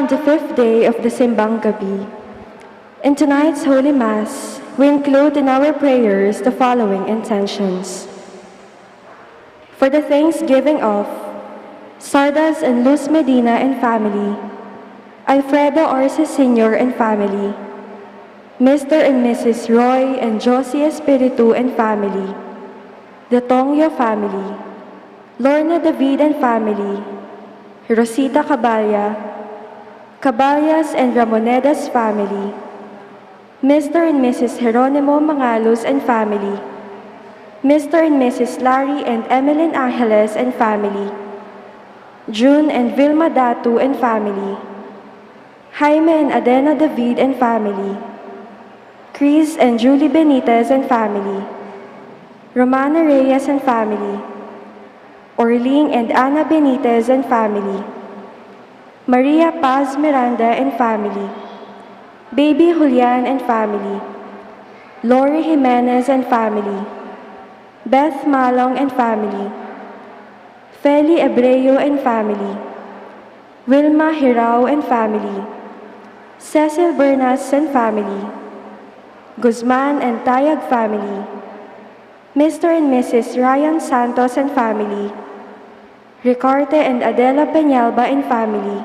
on the 5th day of the Simbang Gabi. In tonight's Holy Mass, we include in our prayers the following intentions. For the thanksgiving of Sardas and Luz Medina and family, Alfredo Arce Sr. and family, Mr. and Mrs. Roy and Josie Espiritu and family, the Tongyo family, Lorna David and family, Rosita Caballas and Ramoneda's family, Mr. and Mrs. Jeronimo Mangalos and family, Mr. and Mrs. Larry and Emeline Angeles and family, June and Vilma Datu and family, Jaime and Adena David and family, Chris and Julie Benitez and family, Romana Reyes and family, Orling and Ana Benitez and family, Maria Paz Miranda and family, Baby Julian and family, Lori Jimenez and family, Beth Malong and family, Feli Ebreo and family, Wilma Hirao and family, Cecil Bernas and family, Guzman and Tayag family, Mr. and Mrs. Ryan Santos and family, Ricarte and Adela Peñalba and family,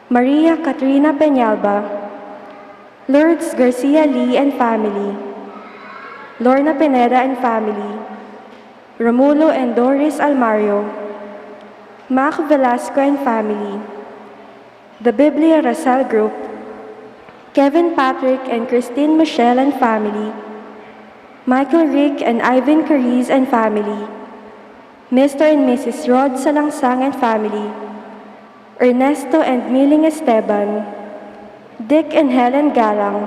Maria Katrina Peñalba, Lourdes Garcia Lee and family, Lorna Pineda and family, Romulo and Doris Almario, Mac Velasco and family, the Biblia Rasal Group, Kevin Patrick and Christine Michelle and family, Michael Rick and Ivan Cariz and family, Mr. and Mrs. Rod Salangsang and family, Ernesto and Miling Esteban, Dick and Helen Galang,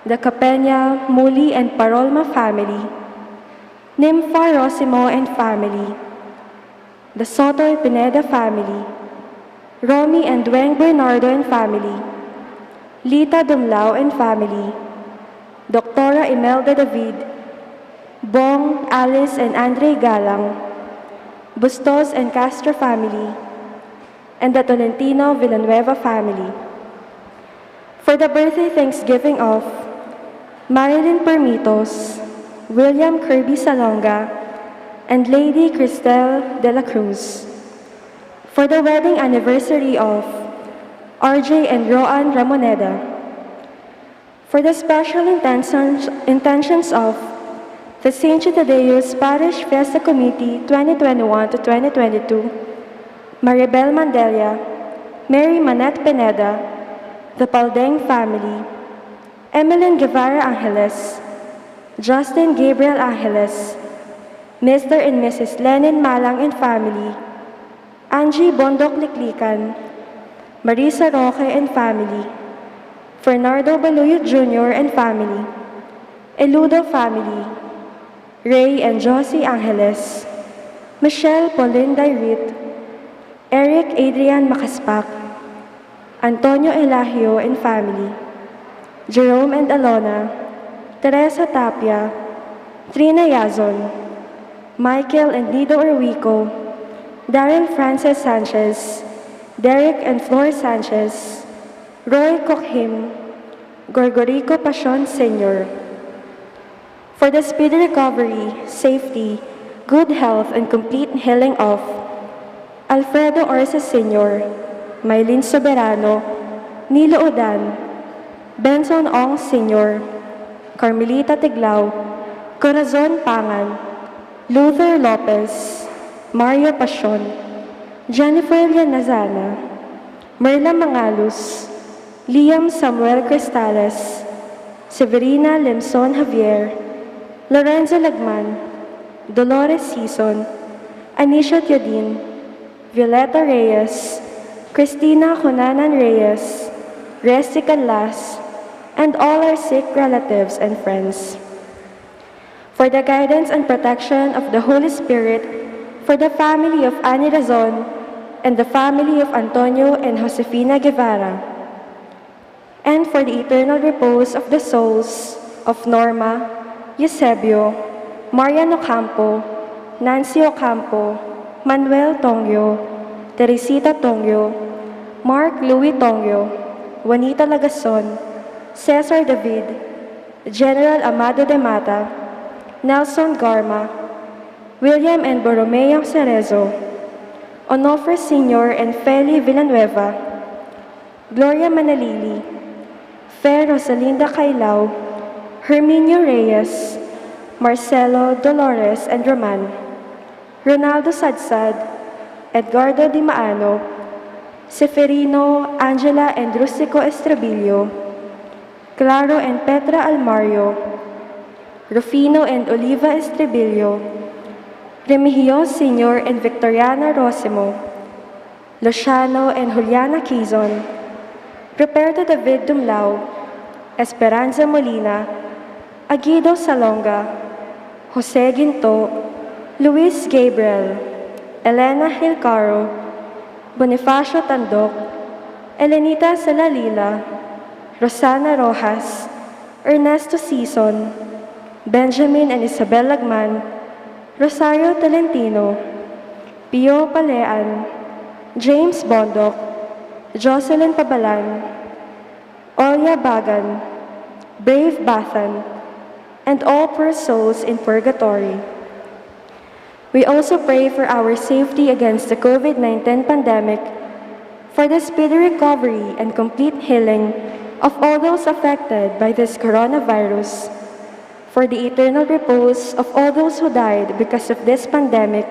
the Capena, Muli and Parolma family, Nympha Rosimo and family, the Sotoy Pineda family, Romy and Dueng Bernardo and family, Lita Dumlao and family, Doctora Imelda David, Bong, Alice and Andre Galang, Bustos and Castro family, and the Tolentino Villanueva family. For the birthday thanksgiving of Marilyn Permitos, William Kirby Salonga, and Lady Cristel de la Cruz. For the wedding anniversary of RJ and Roan Ramoneda. For the special intentions of the St. Thaddeus Parish Fiesta Committee 2021 to 2022, Maribel Mandelia, Mary Manette Pineda, the Paldeng family, Emeline Guevara Angeles, Justin Gabriel Angeles, Mr. and Mrs. Lenin Malang and family, Angie Bondok Liklikan, Marisa Roque and family, Fernando Baluyot Jr. and family, Eludo family, Ray and Josie Angeles, Michelle Pauline Dairit, Eric Adrian Makaspak, Antonio Elahio and family, Jerome and Alona, Teresa Tapia, Trina Yazon, Michael and Nido Orwico, Daryl Francis Sanchez, Derek and Flor Sanchez, Roy Cokhim, Gorgorico Pasion Sr. For the speedy recovery, safety, good health, and complete healing of Alfredo Arce Sr., Maylin Soberano, Nilo Odan, Benson Ong Sr., Carmelita Tiglao, Corazon Pangan, Luther Lopez, Mario Pasion, Jennifer Yanazana, Merla Mangalus, Liam Samuel Cristales, Severina Lemson Javier, Lorenzo Lagman, Dolores Sison, Anisha Teodin, Violeta Reyes, Christina Junanan Reyes, Resti Canlas, and all our sick relatives and friends. For the guidance and protection of the Holy Spirit, for the family of Ani Razon, and the family of Antonio and Josefina Guevara, and for the eternal repose of the souls of Norma, Eusebio, Marian Ocampo, Nancy Ocampo, Manuel Tongyo, Teresita Tongyo, Mark Louis Tongyo, Juanita Lagason, Cesar David, General Amado de Mata, Nelson Garma, William and Borromeo Cerezo, Onofre Sr. and Feli Villanueva, Gloria Manalili, Fe Rosalinda Cailao, Herminio Reyes, Marcelo, Dolores, and Roman, Ronaldo Sadsad, Edgardo Di Maano, Seferino, Angela and Rustico Estrabillo, Claro and Petra Almario, Rufino and Oliva Estribillo, Remigio Sr. and Victoriana Rosimo, Luciano and Juliana Quizon, Roberto David Dumlao, Esperanza Molina, Aguido Salonga, Jose Ginto, Luis Gabriel, Elena Hilcaro, Bonifacio Tandok, Elenita Salalila, Rosana Rojas, Ernesto Sison, Benjamin and Isabel Lagman, Rosario Tolentino, Pio Palean, James Bondok, Jocelyn Pabalan, Olya Bagan, Brave Bathan, and all poor souls in purgatory. We also pray for our safety against the COVID-19 pandemic, for the speedy recovery and complete healing of all those affected by this coronavirus, for the eternal repose of all those who died because of this pandemic,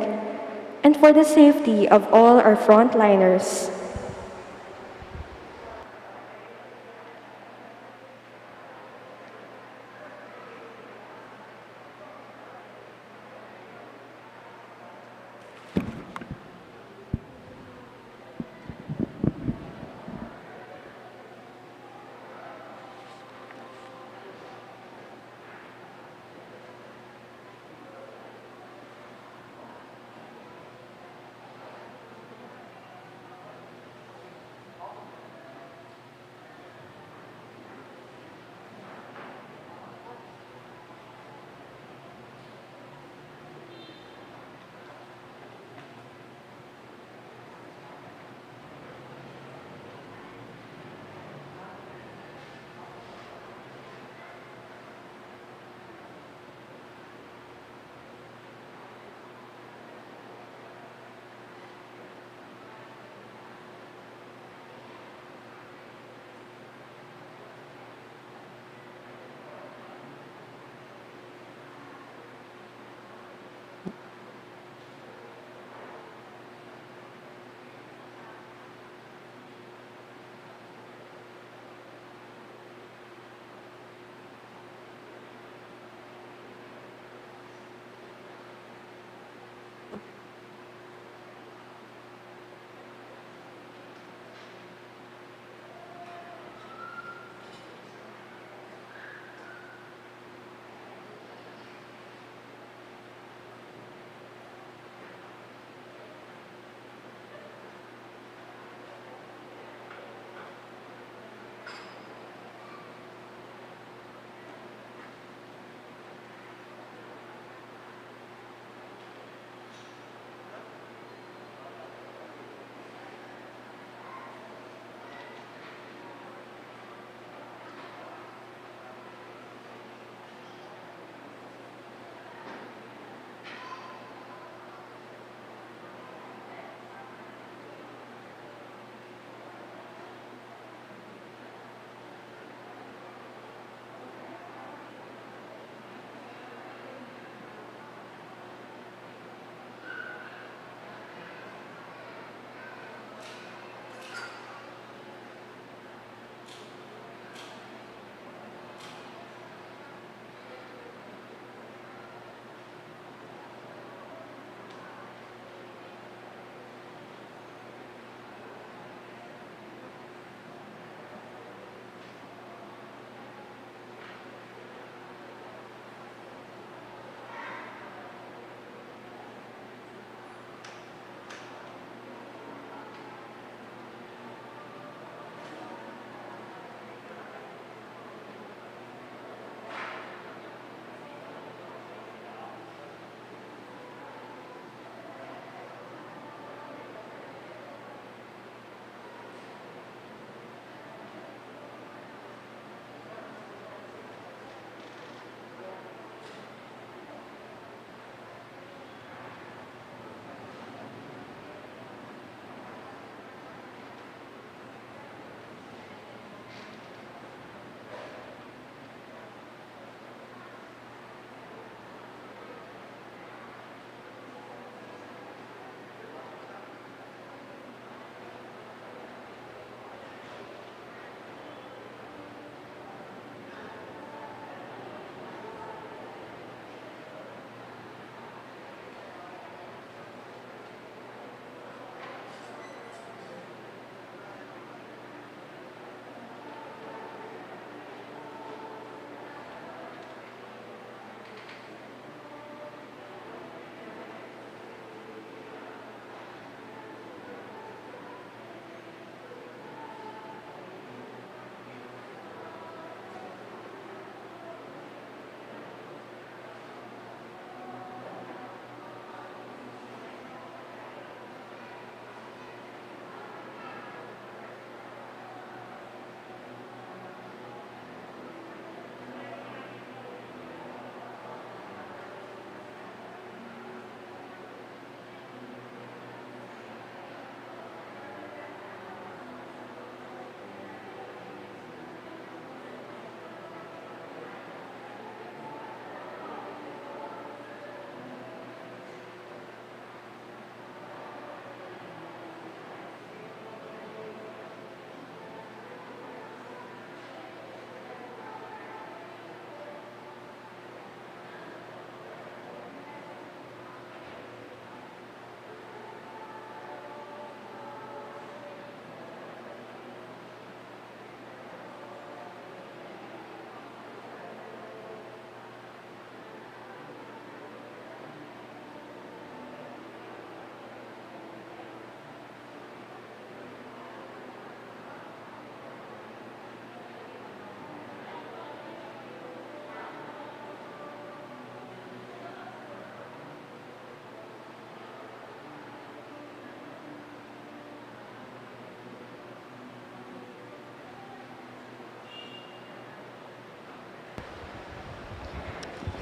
and for the safety of all our frontliners.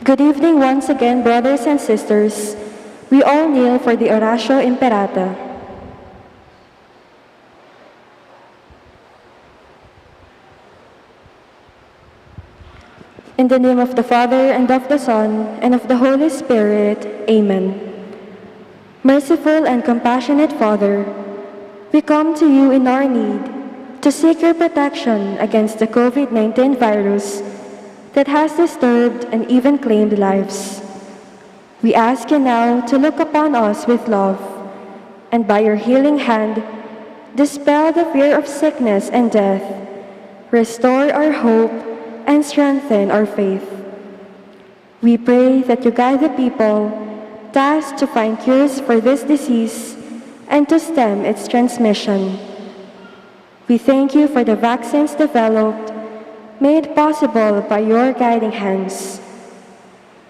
Good evening once again, brothers and sisters. We all kneel for the Oratio Imperata. In the name of the Father, and of the Son, and of the Holy Spirit. Amen. Merciful and compassionate Father, we come to you in our need to seek your protection against the COVID-19 virus that has disturbed and even claimed lives. We ask you now to look upon us with love, and by your healing hand, dispel the fear of sickness and death, restore our hope, and strengthen our faith. We pray that you guide the people tasked to find cures for this disease and to stem its transmission. We thank you for the vaccines developed, made possible by your guiding hands.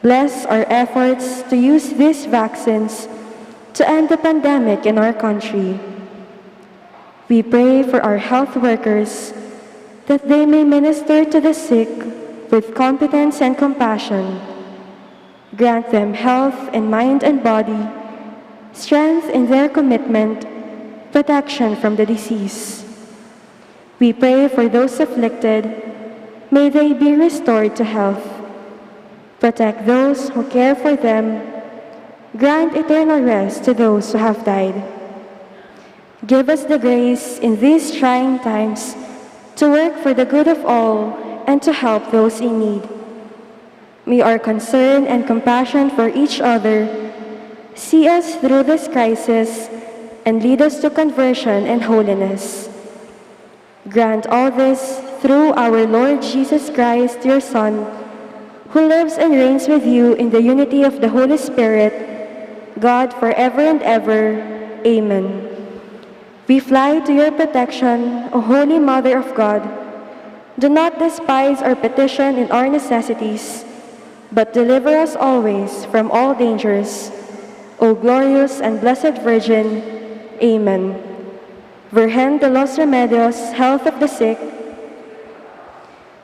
Bless our efforts to use these vaccines to end the pandemic in our country. We pray for our health workers that they may minister to the sick with competence and compassion. Grant them health in mind and body, strength in their commitment, protection from the disease. We pray for those afflicted. May they be restored to health. Protect those who care for them. Grant eternal rest to those who have died. Give us the grace in these trying times to work for the good of all and to help those in need. May our concern and compassion for each other see us through this crisis and lead us to conversion and holiness. Grant all this through our Lord Jesus Christ, your Son, who lives and reigns with you in the unity of the Holy Spirit, God forever and ever. Amen. We fly to your protection, O Holy Mother of God. Do not despise our petition and our necessities, but deliver us always from all dangers, O glorious and blessed Virgin. Amen. Virgen de los Remedios, health of the sick,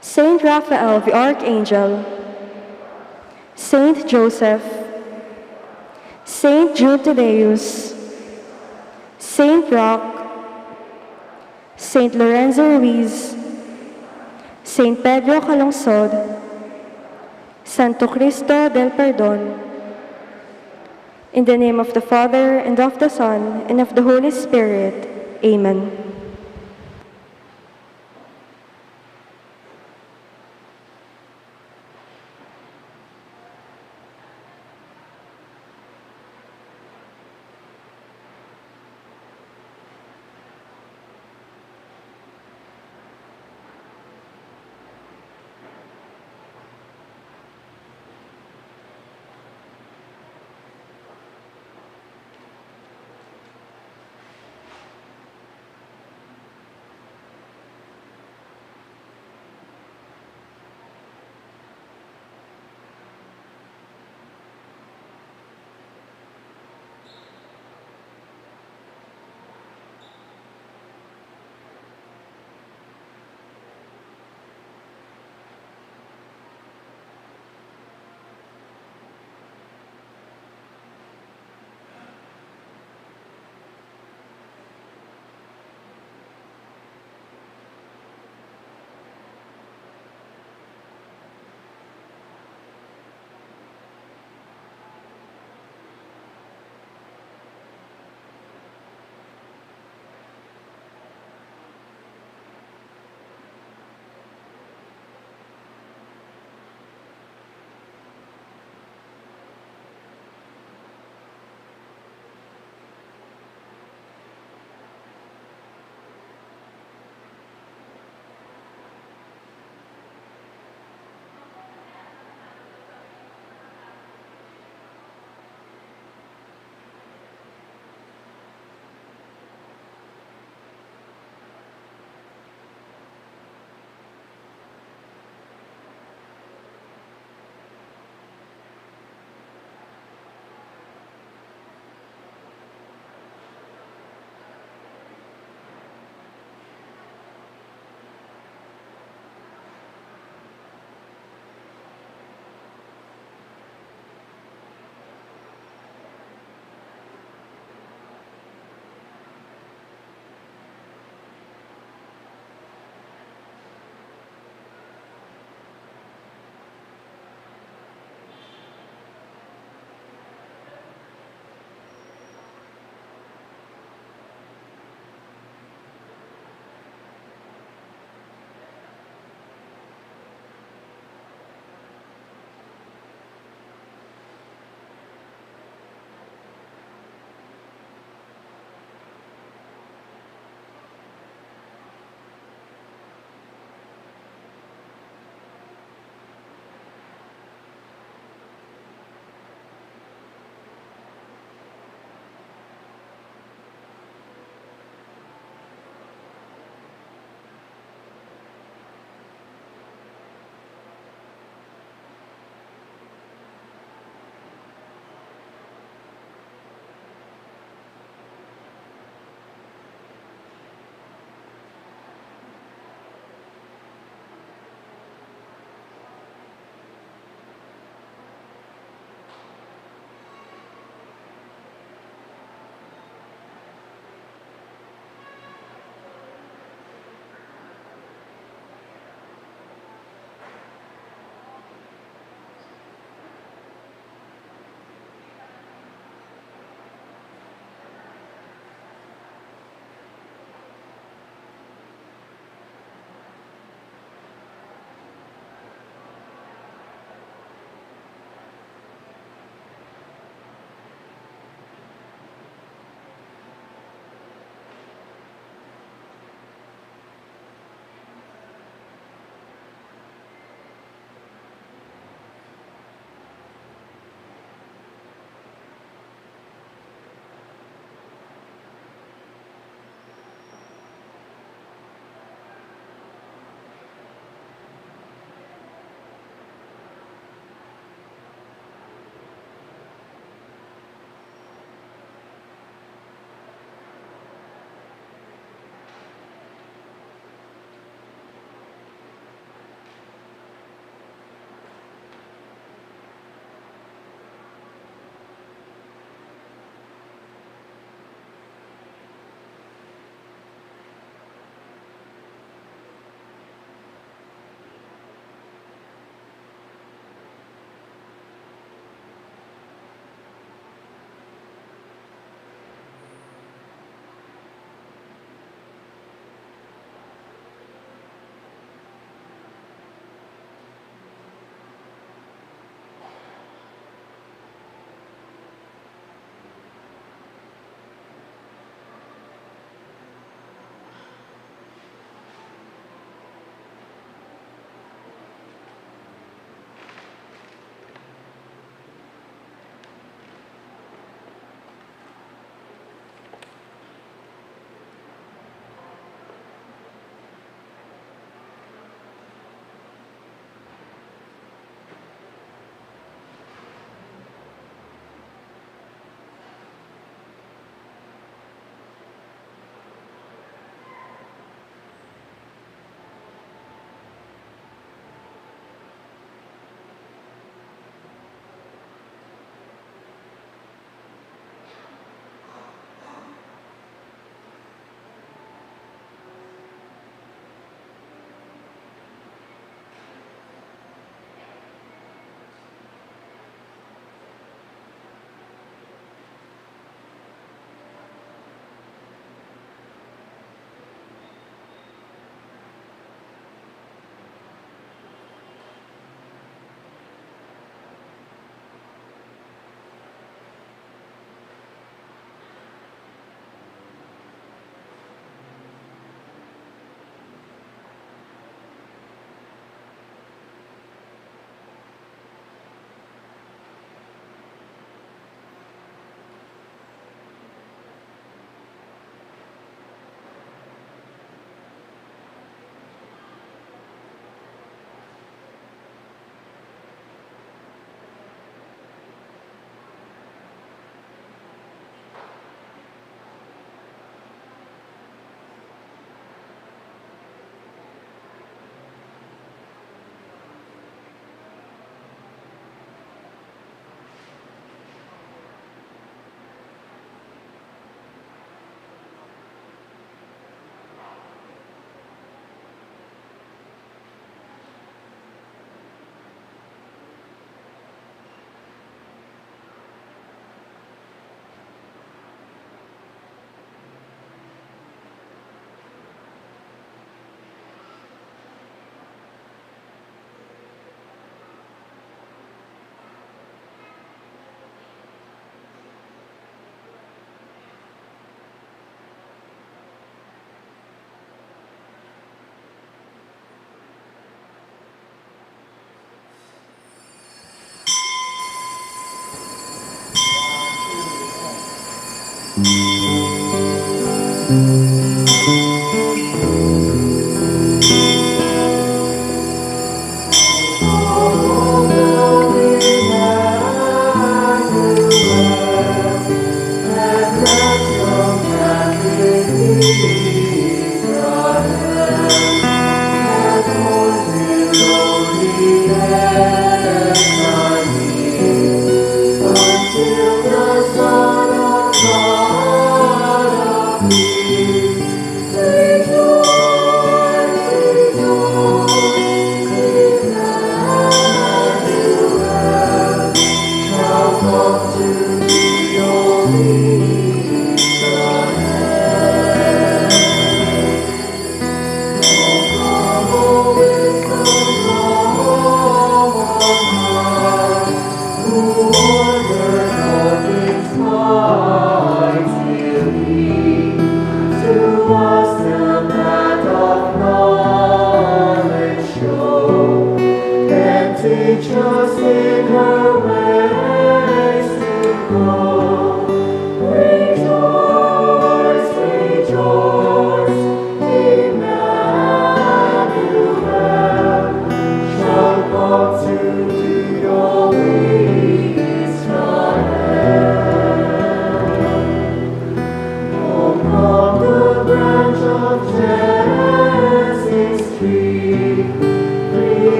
Saint Raphael the Archangel, Saint Joseph, Saint Jude Thaddeus, Saint Roch, Saint Lorenzo Ruiz, Saint Pedro Calungsod, Santo Cristo del Perdón. In the name of the Father, and of the Son, and of the Holy Spirit. Amen.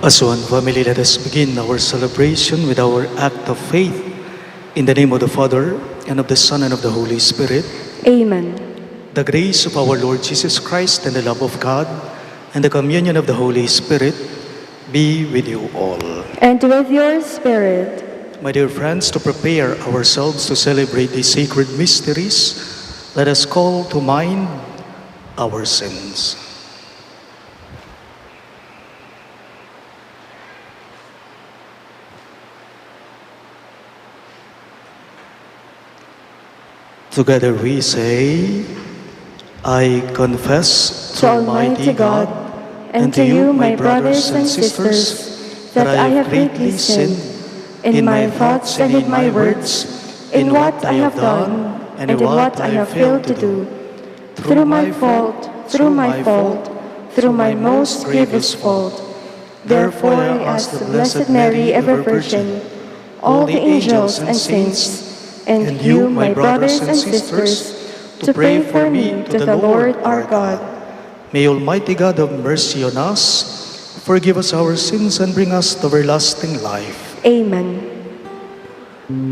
As one family, let us begin our celebration with our act of faith. In the name of the Father, and of the Son, and of the Holy Spirit. Amen. The grace of our Lord Jesus Christ, and the love of God, and the communion of the Holy Spirit be with you all. And with your spirit. My dear friends, to prepare ourselves to celebrate these sacred mysteries, let us call to mind our sins. Together we say, I confess to Almighty God and to you, my brothers and sisters, that I have greatly sinned in my thoughts and in my words, in what I have done and in what I have failed to do, through my fault, through my most grievous fault. Therefore I ask the Blessed Mary, ever Virgin, all the angels and saints, and you, my brothers and sisters, to pray for me to the Lord our God. May Almighty God have mercy on us, forgive us our sins, and bring us to everlasting life. Amen. You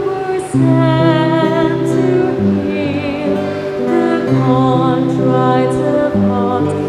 were sent to heal the contrite of heart.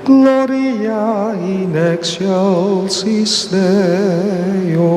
Gloria in excelsis Deo.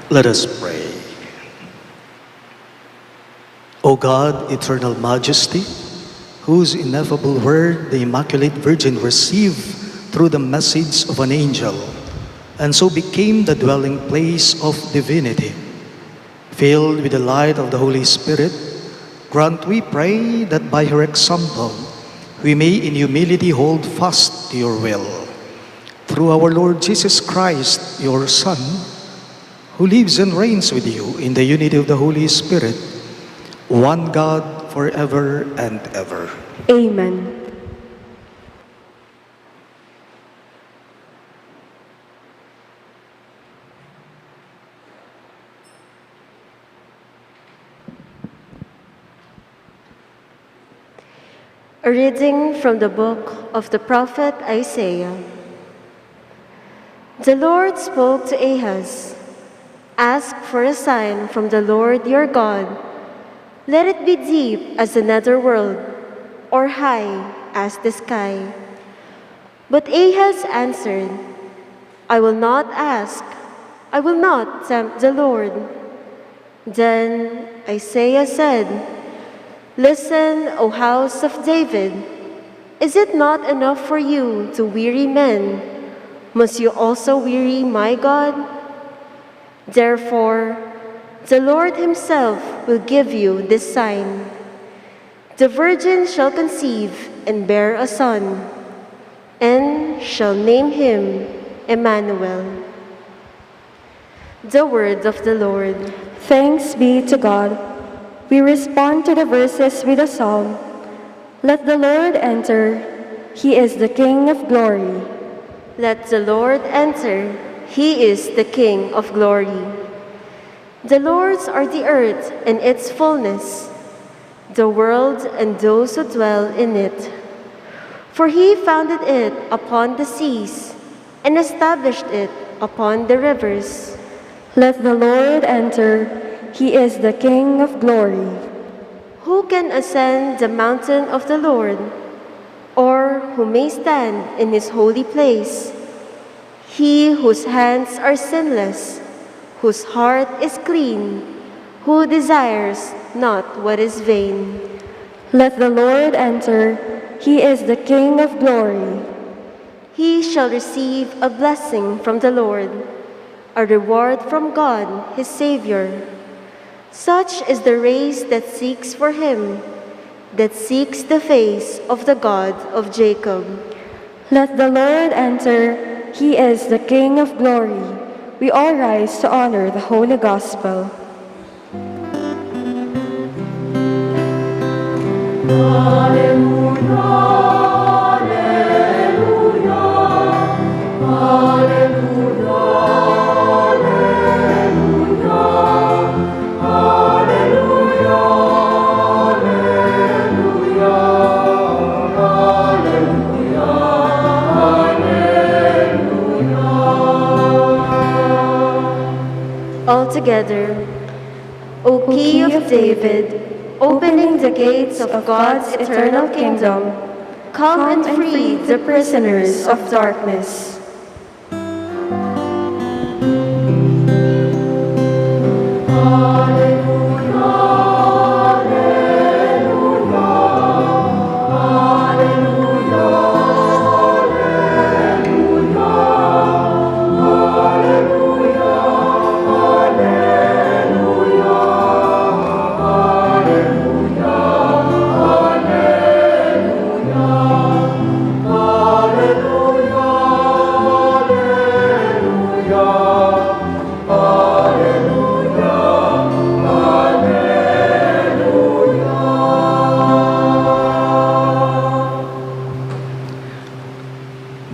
Let us pray. O God, eternal majesty, whose ineffable word the Immaculate Virgin received through the message of an angel, and so became the dwelling place of divinity, filled with the light of the Holy Spirit, grant, we pray, that by her example we may in humility hold fast to your will. Through our Lord Jesus Christ, your Son, who lives and reigns with you in the unity of the Holy Spirit, one God, forever and ever. Amen. A reading from the book of the prophet Isaiah. The Lord spoke to Ahaz, "Ask for a sign from the Lord your God. Let it be deep as the nether world, or high as the sky." But Ahaz answered, "I will not ask, I will not tempt the Lord." Then Isaiah said, "Listen, O house of David. Is it not enough for you to weary men? Must you also weary my God? Therefore, the Lord himself will give you this sign. The virgin shall conceive and bear a son, and shall name him Emmanuel." The word of the Lord. Thanks be to God. We respond to the verses with a psalm. Let the Lord enter. He is the King of glory. Let the Lord enter. He is the King of glory. The Lord's are the earth and its fullness, the world and those who dwell in it. For he founded it upon the seas and established it upon the rivers. Let the Lord enter. He is the King of glory. Who can ascend the mountain of the Lord, or who may stand in his holy place? He whose hands are sinless, whose heart is clean, who desires not what is vain. Let the Lord enter. He is the King of glory. He shall receive a blessing from the Lord, a reward from God his Savior. Such is the race that seeks for him, that seeks the face of the God of Jacob. Let the Lord enter. He is the King of glory. We all rise to honor the Holy Gospel. All together, O Key of David, opening the gates of God's eternal kingdom, come and free the prisoners of darkness.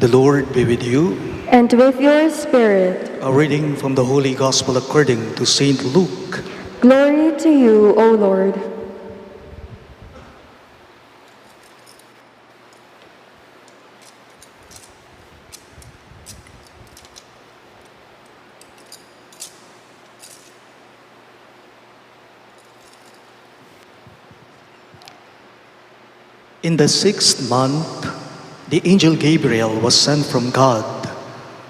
The Lord be with you. And with your spirit. A reading from the Holy Gospel according to St. Luke. Glory to you, O Lord. In the 6th month, the angel Gabriel was sent from God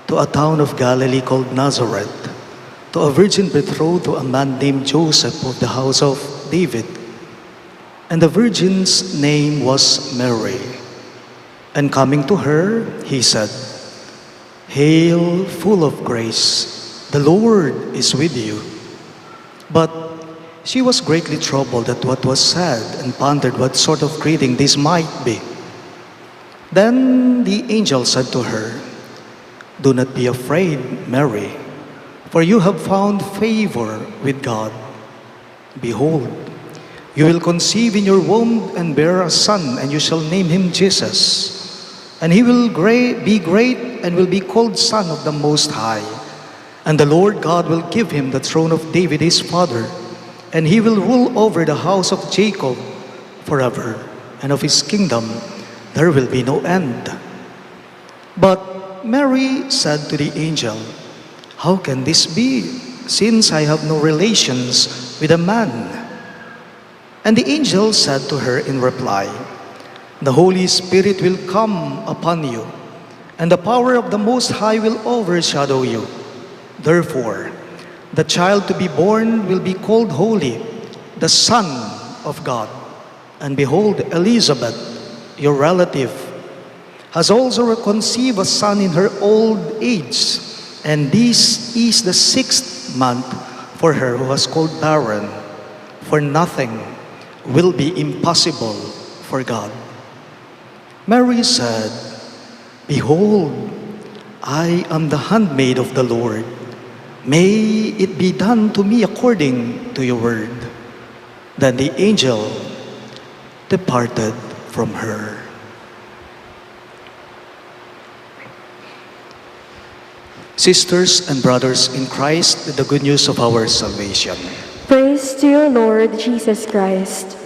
to a town of Galilee called Nazareth, to a virgin betrothed to a man named Joseph of the house of David. And the virgin's name was Mary. And coming to her, he said, "Hail, full of grace, the Lord is with you." But she was greatly troubled at what was said and pondered what sort of greeting this might be. Then the angel said to her, "Do not be afraid, Mary, for you have found favor with God. Behold, you will conceive in your womb and bear a son, and you shall name him Jesus. And he will be great and will be called Son of the Most High. And the Lord God will give him the throne of David his father, and he will rule over the house of Jacob forever, and of his kingdom there will be no end." But Mary said to the angel, "How can this be, since I have no relations with a man?" And the angel said to her in reply, "The Holy Spirit will come upon you, and the power of the Most High will overshadow you. Therefore, the child to be born will be called Holy, the Son of God. And behold, Elizabeth, your relative, has also conceived a son in her old age, and this is the 6th month for her who was called barren, for nothing will be impossible for God." Mary said, "Behold, I am the handmaid of the Lord. May it be done to me according to your word." Then the angel departed from her. Sisters and brothers in Christ, the good news of our salvation. Praise to you, Lord Jesus Christ.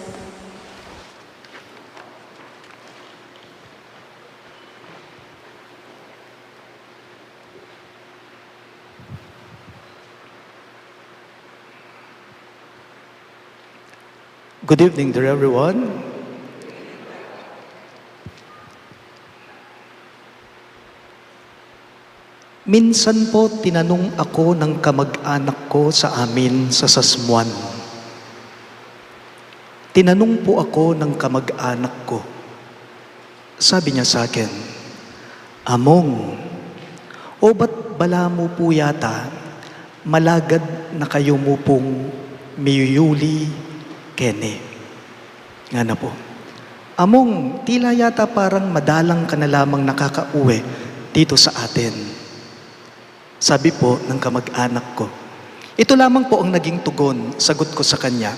Good evening, dear everyone. Minsan po tinanong ako ng kamag-anak ko sa amin sa Sasmuan. Tinanong po ako ng kamag-anak ko. Sabi niya sa akin, "Among, o ba't bala mo po yata, malagad na kayo mo pong miyuyuli Kene." Nga na po. "Among, tila yata parang madalang ka na lamang nakakauwi dito sa atin." Sabi po ng kamag-anak ko. Ito lamang po ang naging tugon, sagot ko sa kanya.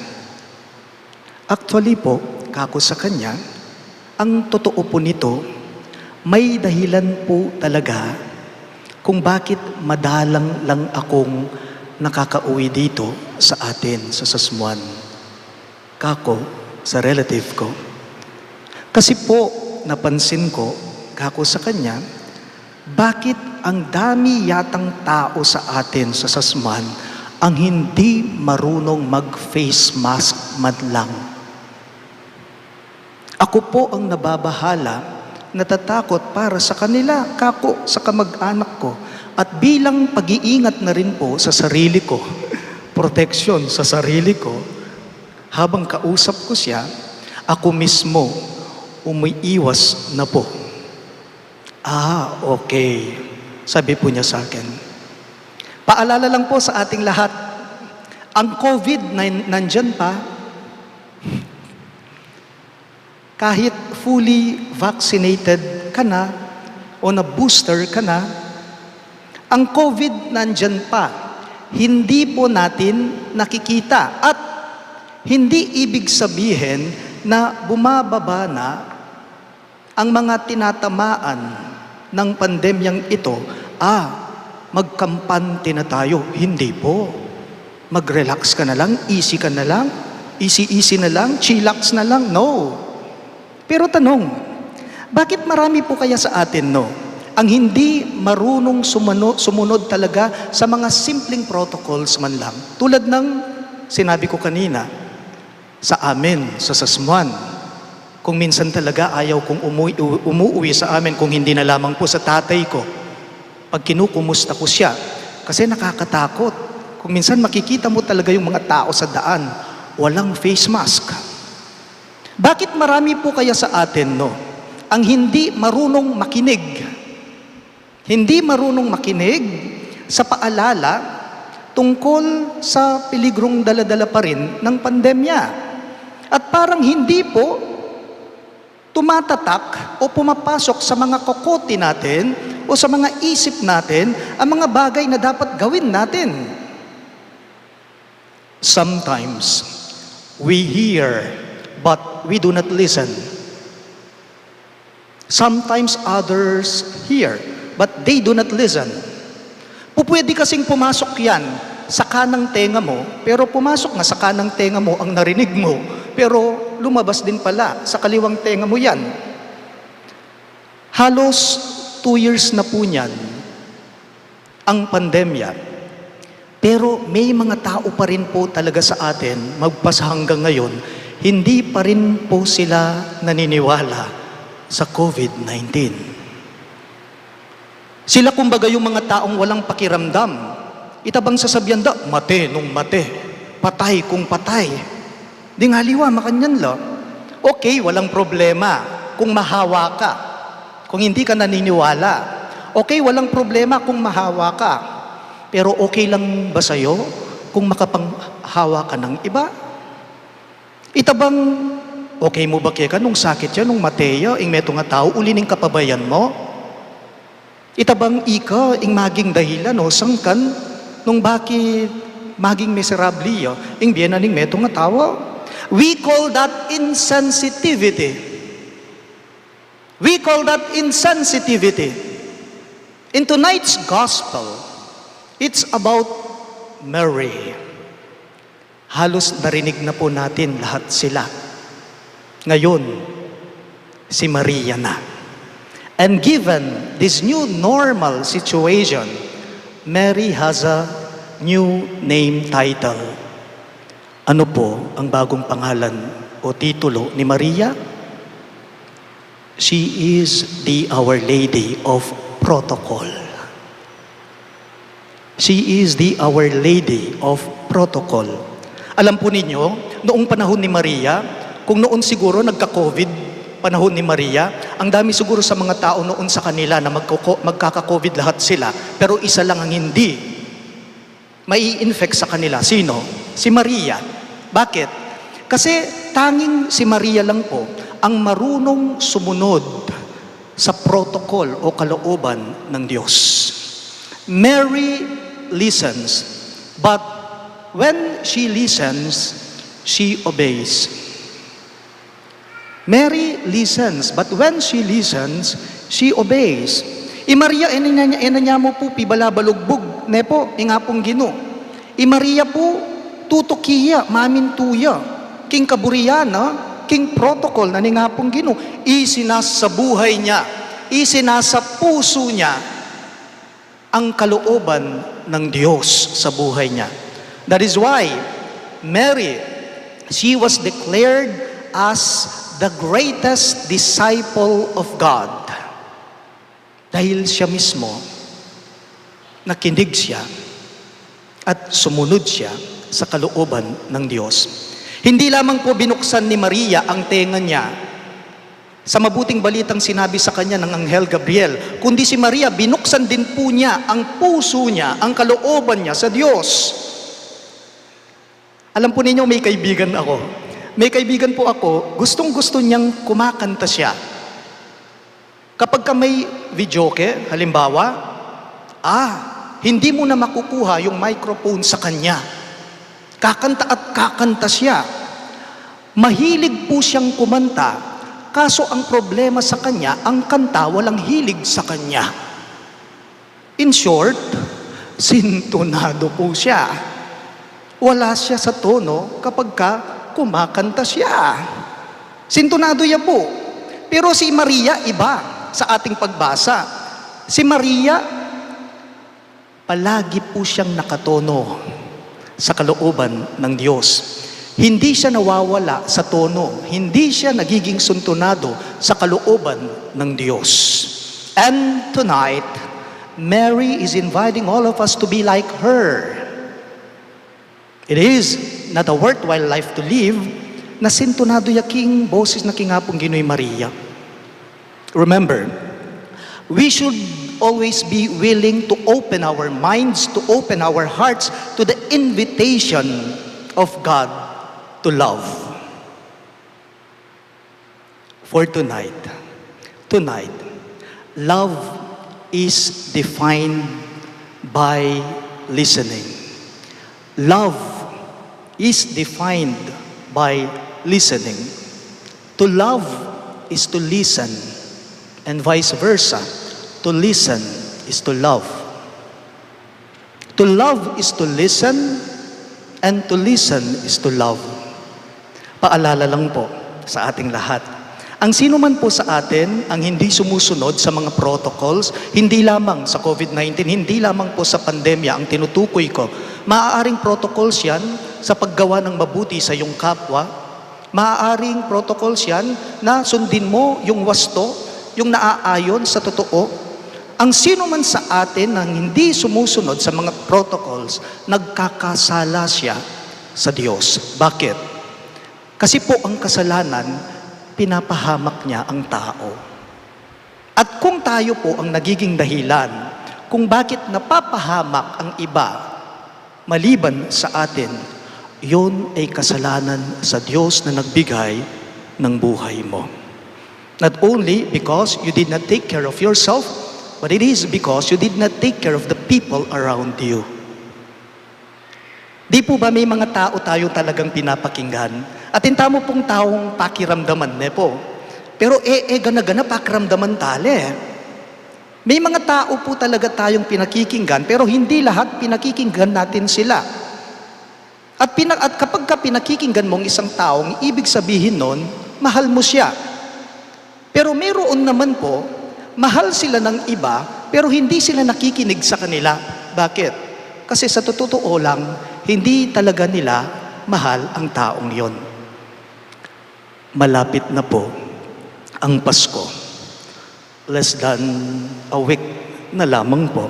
Actually po, kako sa kanya, ang totoo po nito, may dahilan po talaga kung bakit madalang lang akong nakakauwi dito sa atin, sa Sasmuan. Kako, sa relative ko. Kasi po, napansin ko, kako sa kanya, bakit ang dami yatang tao sa atin sa Sasmuan ang hindi marunong mag-face mask man lang. Ako po ang nababahala, natatakot para sa kanila, kako, sa kamag-anak ko, at bilang pag-iingat na rin po sa sarili ko, proteksyon sa sarili ko, habang kausap ko siya, ako mismo umiiwas na po. Okay. Sabi po niya sa akin. Paalala lang po sa ating lahat, ang COVID nandyan pa. Kahit fully vaccinated ka na o na-booster ka na, ang COVID nandyan pa. Hindi po natin nakikita at hindi ibig sabihin na bumababa na ang mga tinatamaan ng pandemyang ito, magkampante na tayo. Hindi po. Mag-relax ka na lang, easy ka na lang, easy na lang, chillax na lang. No. Pero tanong, bakit marami po kaya sa atin, no? Ang hindi marunong sumunod talaga sa mga simpleng protocols man lang. Tulad ng sinabi ko kanina, sa amin, sa Sasmuan, kung minsan talaga ayaw kong umuwi sa amin kung hindi na lamang po sa tatay ko. Pag kinukumusta ko siya, kasi nakakatakot. Kung minsan makikita mo talaga yung mga tao sa daan, walang face mask. Bakit marami po kaya sa atin, no, ang hindi marunong makinig? Hindi marunong makinig sa paalala tungkol sa peligrong dala-dala pa rin ng pandemya. At parang hindi po tumatatak o pumapasok sa mga kokote natin o sa mga isip natin ang mga bagay na dapat gawin natin. Sometimes, we hear, but we do not listen. Sometimes others hear, but they do not listen. Pupwede kasing pumasok yan sa kanang tenga mo, pero pumasok nga sa kanang tenga mo ang narinig mo, pero lumabas din pala sa kaliwang tenga mo yan. Halos 2 years na po niyan ang pandemya. Pero may mga tao pa rin po talaga sa atin, magpasa hanggang ngayon, hindi pa rin po sila naniniwala sa COVID-19. Sila kumbaga yung mga taong walang pakiramdam. Itabang sasabihan da, mate nung mate, patay kung patay. Di nga liwa, makanyan la. Okay, walang problema kung mahawa ka, kung hindi ka naniniwala. Okay, walang problema kung mahawa ka. Pero okay lang ba sa'yo kung makapanghawa ka ng iba? Itabang, okay mo ba kaya ka nung sakit yan, nung mateya, ing meto nga tao, ulining kapabayan mo? Itabang ika, ing maging dahilan, no, sangkan, nung bakit maging miserabli, ing biyan ning meto nga tawa. We call that insensitivity. We call that insensitivity. In tonight's gospel, it's about Mary. Halos narinig na po natin lahat sila. Ngayon, si Maria na. And given this new normal situation, Mary has a new name title. Ano po ang bagong pangalan o titulo ni Maria? She is the Our Lady of Protocol. She is the Our Lady of Protocol. Alam po ninyo, noong panahon ni Maria, kung noon siguro nagka-COVID, panahon ni Maria, ang dami siguro sa mga tao noon sa kanila na magkaka-COVID lahat sila, pero isa lang ang hindi mai-infect sa kanila. Sino? Si Maria. Bakit? Kasi tanging si Maria lang po ang marunong sumunod sa protocol o kalooban ng Diyos. Mary listens, but when she listens, she obeys. Mary listens, but when she listens, she obeys. Maria, enanya mo po, pibalabalugbog, ne po, ingapong gino. Maria po, tutukiya, mamintuya, king kaburiyana, king protocol na ningapong gino. Isinasa buhay niya, isinasa puso niya, ang kalooban ng Diyos sa buhay niya. That is why Mary, she was declared as the greatest disciple of God. Dahil siya mismo, nakinig siya at sumunod siya sa kalooban ng Diyos. Hindi lamang po binuksan ni Maria ang tenga niya sa mabuting balitang sinabi sa kanya ng Anghel Gabriel, kundi si Maria, binuksan din po niya ang puso niya, ang kalooban niya sa Diyos. Alam po ninyo, may kaibigan ako. May kaibigan po ako, gustong-gusto niyang kumakanta siya. Kapag ka may videoke, halimbawa, hindi mo na makukuha yung microphone sa kanya. Kakanta at kakanta siya. Mahilig po siyang kumanta. Kaso ang problema sa kanya, ang kanta walang hilig sa kanya. In short, sintonado po siya. Wala siya sa tono kapag ka kumakanta siya. Sintonado niya po. Pero si Maria, iba sa ating pagbasa. Si Maria, palagi po siyang nakatono sa kalooban ng Diyos. Hindi siya nawawala sa tono. Hindi siya nagiging suntunado sa kalooban ng Diyos. And tonight, Mary is inviting all of us to be like her. It is not a worthwhile life to live na sintonado yaking boses na kingapong Ginoy Maria. Remember, we should always be willing to open our minds, to open our hearts to the invitation of God to love. For tonight, love is defined by listening. Love is defined by listening. To love is to listen, and vice versa. To listen is to love. To love is to listen, and to listen is to love. Paalala lang po sa ating lahat. Ang sino man po sa atin ang hindi sumusunod sa mga protocols, hindi lamang sa COVID-19, hindi lamang po sa pandemya ang tinutukoy ko, maaaring protocols yan sa paggawa ng mabuti sa iyong kapwa, maaaring protocols yan na sundin mo yung wasto, yung naaayon sa totoo. Ang sino man sa atin ang hindi sumusunod sa mga protocols, nagkakasala siya sa Diyos. Bakit? Kasi po ang kasalanan, pinapahamak niya ang tao. At kung tayo po ang nagiging dahilan kung bakit napapahamak ang iba maliban sa atin, yun ay kasalanan sa Diyos na nagbigay ng buhay mo. Not only because you did not take care of yourself, but it is because you did not take care of the people around you. Di po ba may mga tao tayo talagang pinapakinggan? At hinta mo pong taong pakiramdaman ne po. Pero gana-gana pakiramdaman tale. May mga tao po talaga tayong pinakikinggan, pero hindi lahat pinakikinggan natin sila. At kapag ka pinakikinggan mong isang taong, ibig sabihin nun, mahal mo siya. Pero mayroon naman po, mahal sila ng iba, pero hindi sila nakikinig sa kanila. Bakit? Kasi sa totoo lang, hindi talaga nila mahal ang taong yon. Malapit na po ang Pasko. Less than a week na lamang po.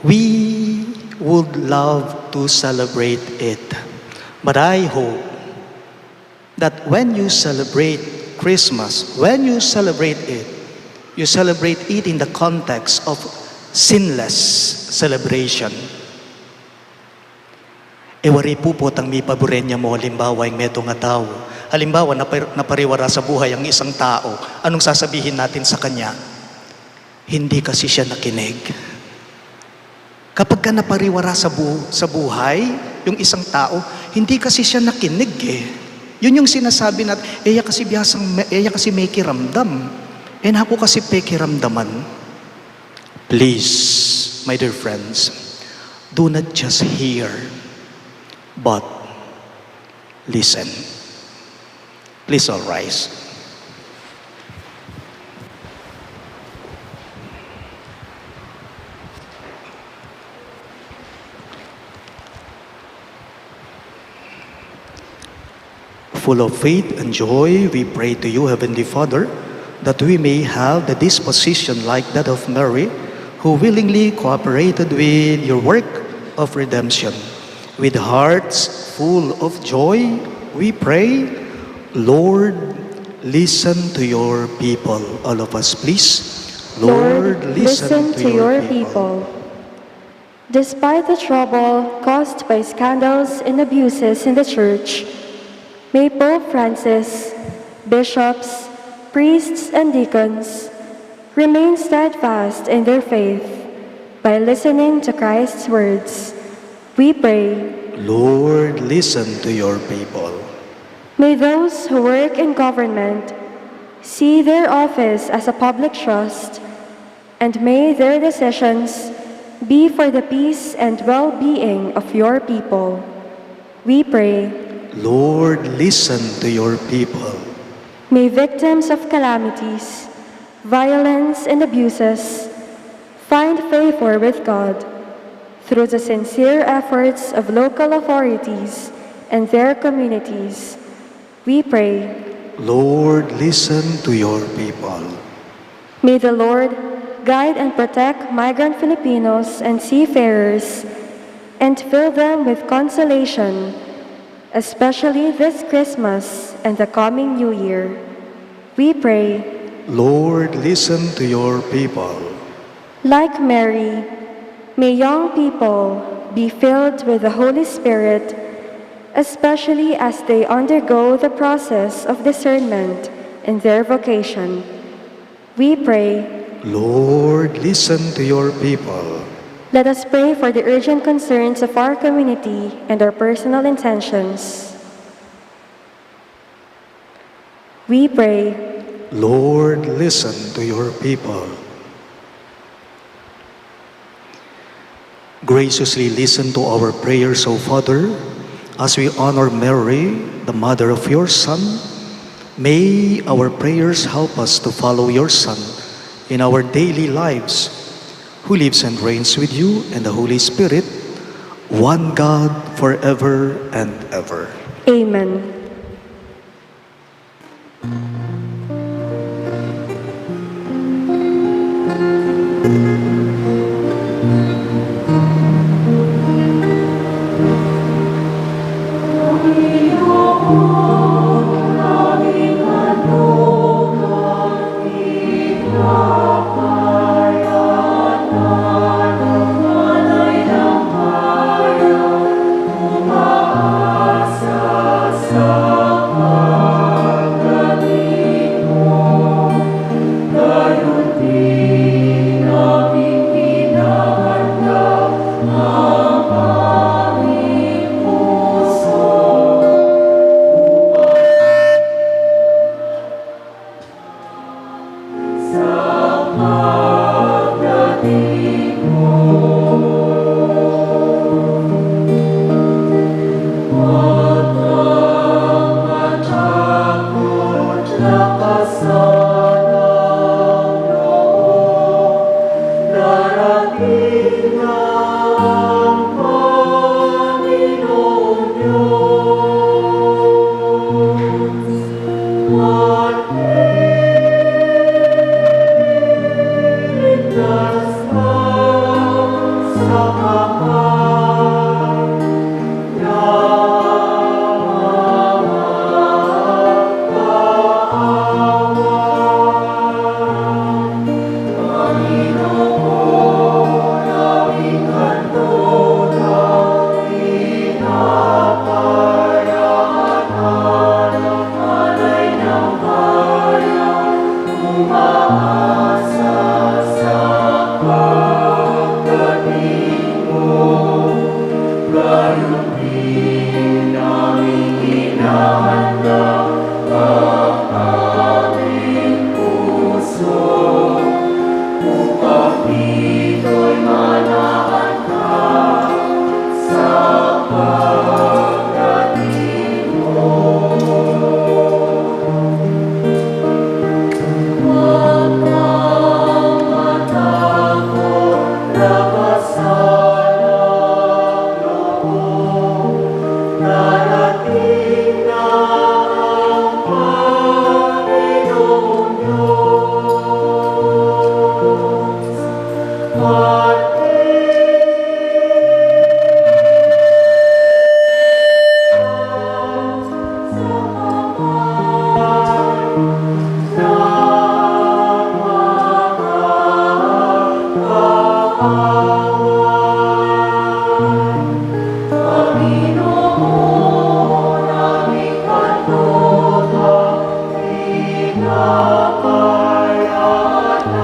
We would love to celebrate it. But I hope that when you celebrate Christmas, when you celebrate it in the context of sinless celebration. Wari po tang may paborenya mo, halimbawa yung meto nga tao. Halimbawa, napariwara sa buhay ang isang tao. Anong sasabihin natin sa kanya? Hindi kasi siya nakinig. Kapag ka napariwara sa buhay, yung isang tao, hindi kasi siya nakinig eh. Yun yung sinasabi natin, eya kasi may kiramdam. Ako kasi pekiramdaman. Please, my dear friends, do not just hear, but listen. Please all rise. Full of faith and joy, we pray to you, Heavenly Father, that we may have the disposition like that of Mary, who willingly cooperated with your work of redemption. With hearts full of joy, we pray, Lord, listen to your people. All of us, please. Lord, listen to your people. Despite the trouble caused by scandals and abuses in the Church, may Pope Francis, bishops, priests, and deacons remain steadfast in their faith by listening to Christ's words. We pray, Lord, listen to your people. may those who work in government see their office as a public trust, and may their decisions be for the peace and well-being of your people. We pray, Lord, listen to your people. may victims of calamities, violence, and abuses find favor with God through the sincere efforts of local authorities and their communities. We pray, Lord, listen to your people. may the Lord guide and protect migrant Filipinos and seafarers and fill them with consolation, especially this Christmas and the coming New Year. We pray, Lord, listen to your people. like Mary, may young people be filled with the Holy Spirit, especially as they undergo the process of discernment in their vocation. We pray, Lord, listen to your people. let us pray for the urgent concerns of our community and our personal intentions. We pray, Lord, listen to your people. Graciously listen to our prayers, O Father, as we honor Mary, the mother of your Son. May our prayers help us to follow your Son in our daily lives, who lives and reigns with you and the Holy Spirit, one God, forever and ever. Amen.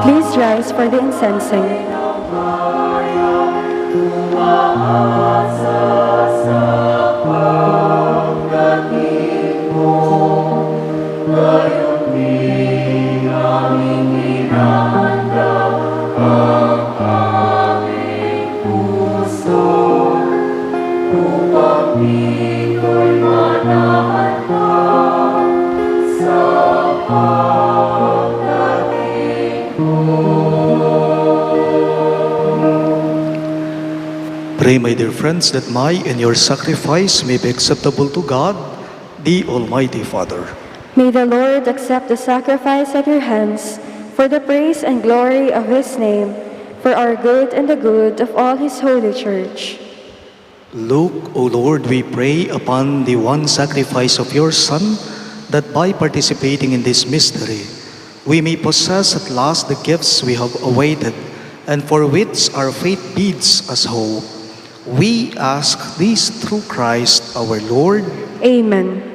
Please rise for the incensing. Pray, my dear friends, that my and your sacrifice may be acceptable to God, the Almighty Father. May the Lord accept the sacrifice at your hands for the praise and glory of his name, for our good and the good of all his holy church. Look, O Lord, we pray upon the one sacrifice of your Son, that by participating in this mystery, we may possess at last the gifts we have awaited, and for which our faith bids us hope. We ask this through Christ our Lord. Amen.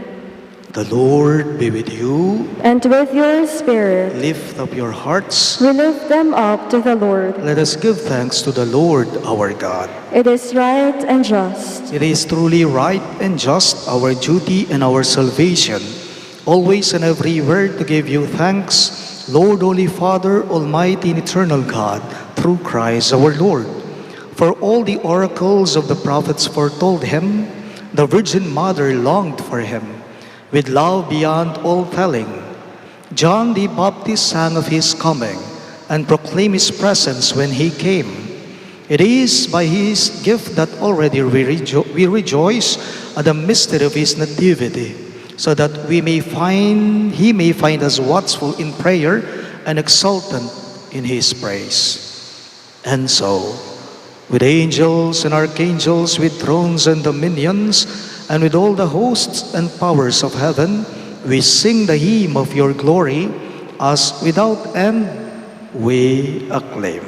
The Lord be with you. And with your spirit, Lift up your hearts. we lift them up to the Lord. Let us give thanks to the Lord our God. It is right and just. It is truly right and just, our duty and our salvation, always and everywhere to give you thanks, Lord, Holy Father, Almighty and Eternal God, through Christ our Lord. For all the oracles of the prophets foretold him, the Virgin Mother longed for him, with love beyond all telling. John the Baptist sang of his coming, and proclaimed his presence when he came. It is by his gift that already we rejoice at the mystery of his nativity, so that he may find us watchful in prayer and exultant in his praise. And so, with angels and archangels, with thrones and dominions, and with all the hosts and powers of heaven, we sing the hymn of your glory, as without end we acclaim.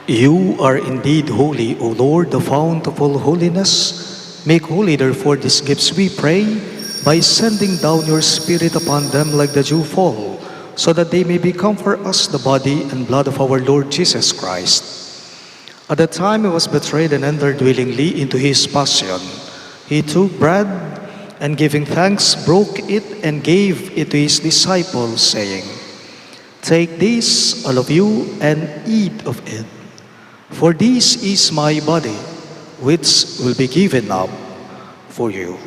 You are indeed holy, O Lord, the fount of all holiness. Make holy, therefore, these gifts, we pray, by sending down your Spirit upon them like the dew fall, so that they may become for us the body and blood of our Lord Jesus Christ. At the time he was betrayed and entered willingly into his passion, he took bread, and giving thanks, broke it and gave it to his disciples, saying, "Take this, all of you, and eat of it. For this is my body, which will be given up for you."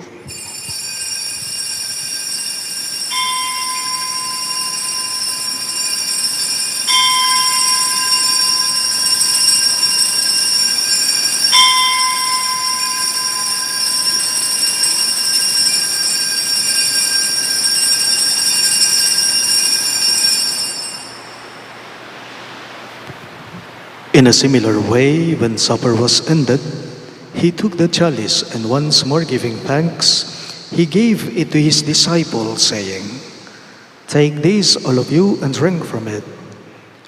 In a similar way, when supper was ended, he took the chalice, and once more giving thanks, he gave it to his disciples, saying, "Take this, all of you, and drink from it.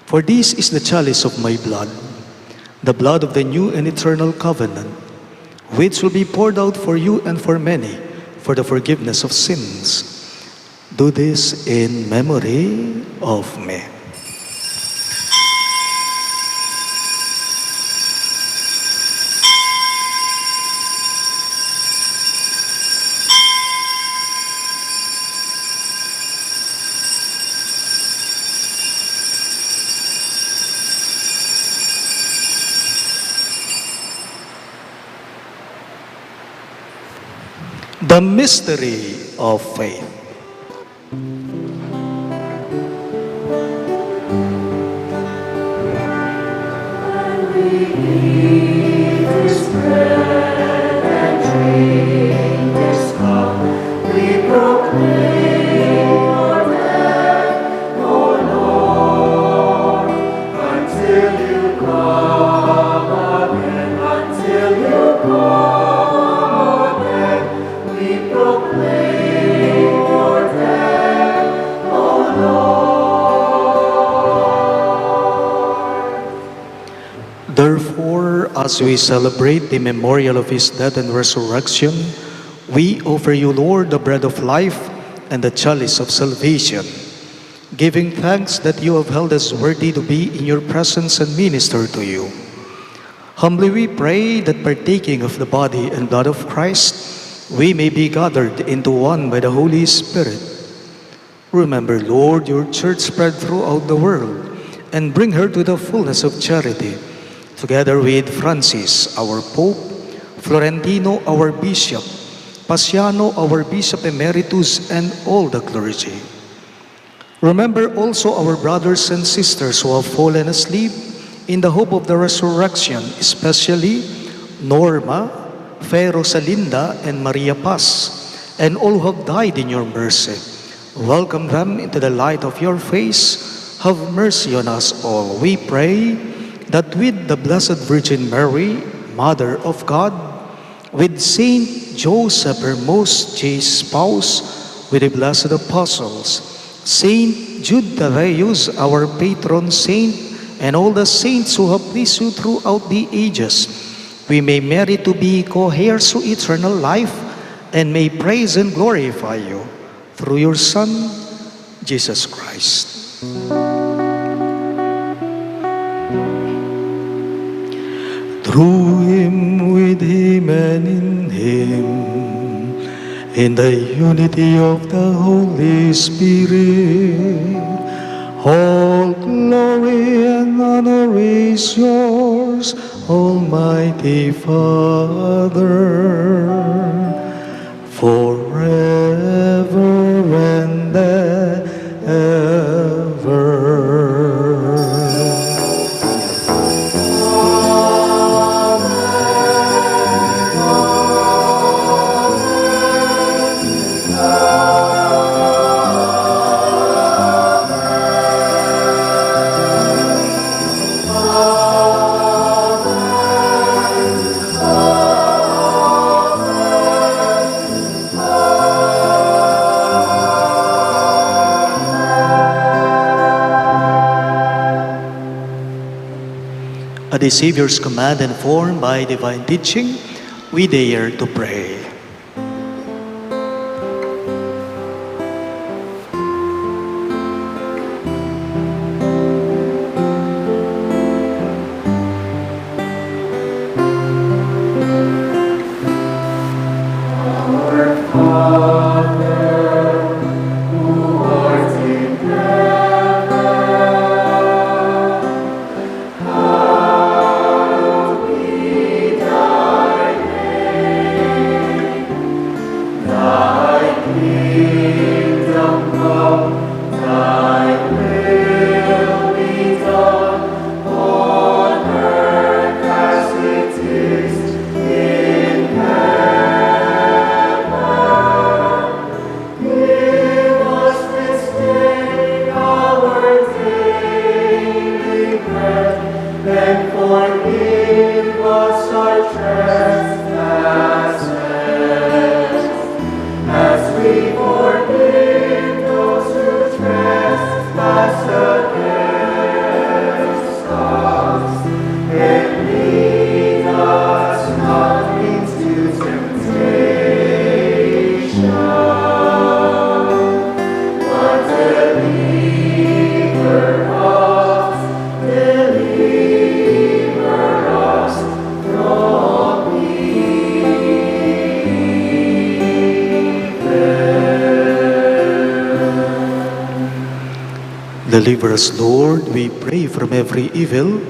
For this is the chalice of my blood, the blood of the new and eternal covenant, which will be poured out for you and for many for the forgiveness of sins. Do this in memory of me." The mystery of faith. Until you come again, we proclaim As we celebrate the memorial of his death and resurrection, we offer you, Lord, the bread of life and the chalice of salvation, giving thanks that you have held us worthy to be in your presence and minister to you. Humbly we pray that partaking of the body and blood of Christ, we may be gathered into one by the Holy Spirit. Remember, Lord, your church spread throughout the world, and bring her to the fullness of charity, together with Francis, our Pope, Florentino, our Bishop, Pasiano, our Bishop Emeritus, and all the clergy. Remember also our brothers and sisters who have fallen asleep in the hope of the resurrection, especially Norma, Fe Rosalinda, and Maria Paz, and all who have died in your mercy. Welcome them into the light of your face. Have mercy on us all. We pray that with the Blessed Virgin Mary, Mother of God, with Saint Joseph, her most chaste spouse, with the blessed apostles, Saint Jude Thaddeus, our patron saint, and all the saints who have pleased you throughout the ages, we may merit to be co-heirs to eternal life, and may praise and glorify you through your Son, Jesus Christ. Through him, with him, and in him, in the unity of the Holy Spirit, all glory and honor is yours, Almighty Father, forever and ever. At the Savior's command and formed by divine teaching, we dare to pray. Deliver us, Lord, we pray, from every evil.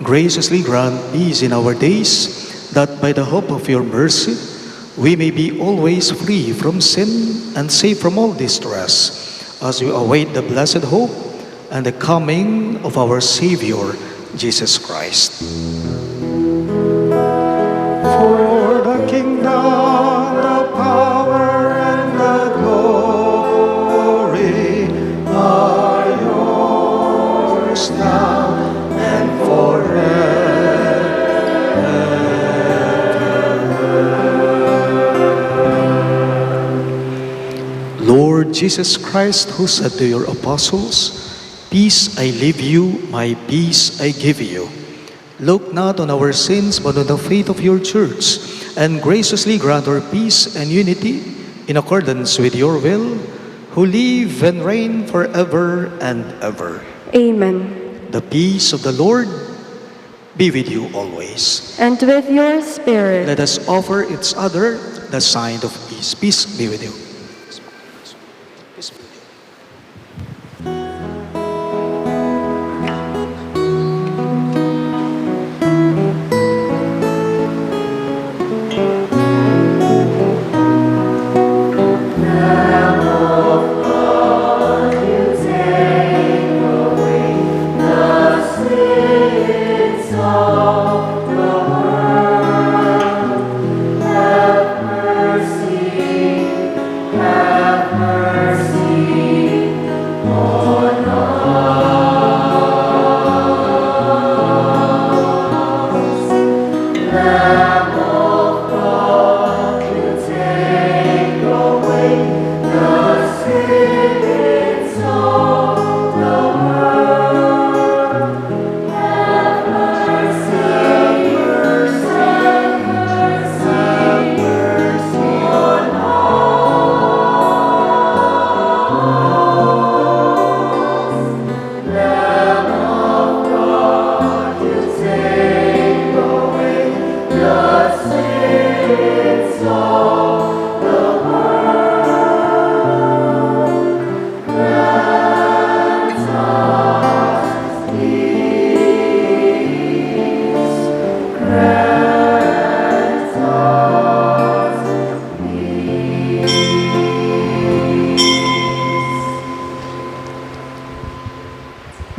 Graciously grant peace in our days, that by the hope of your mercy, we may be always free from sin and safe from all distress, as we await the blessed hope and the coming of our Savior, Jesus Christ. For the kingdom, the power, and the glory are yours now and forever. Lord Jesus Christ, who said to your apostles, "Peace I leave you, my peace I give you," Look not on our sins, but on the faith of your church, and graciously grant our peace and unity in accordance with your will, who live and reign forever and ever. Amen. The peace of the Lord be with you always. And with your spirit. Let us offer each other the sign of peace. Peace be with you. Peace be with you.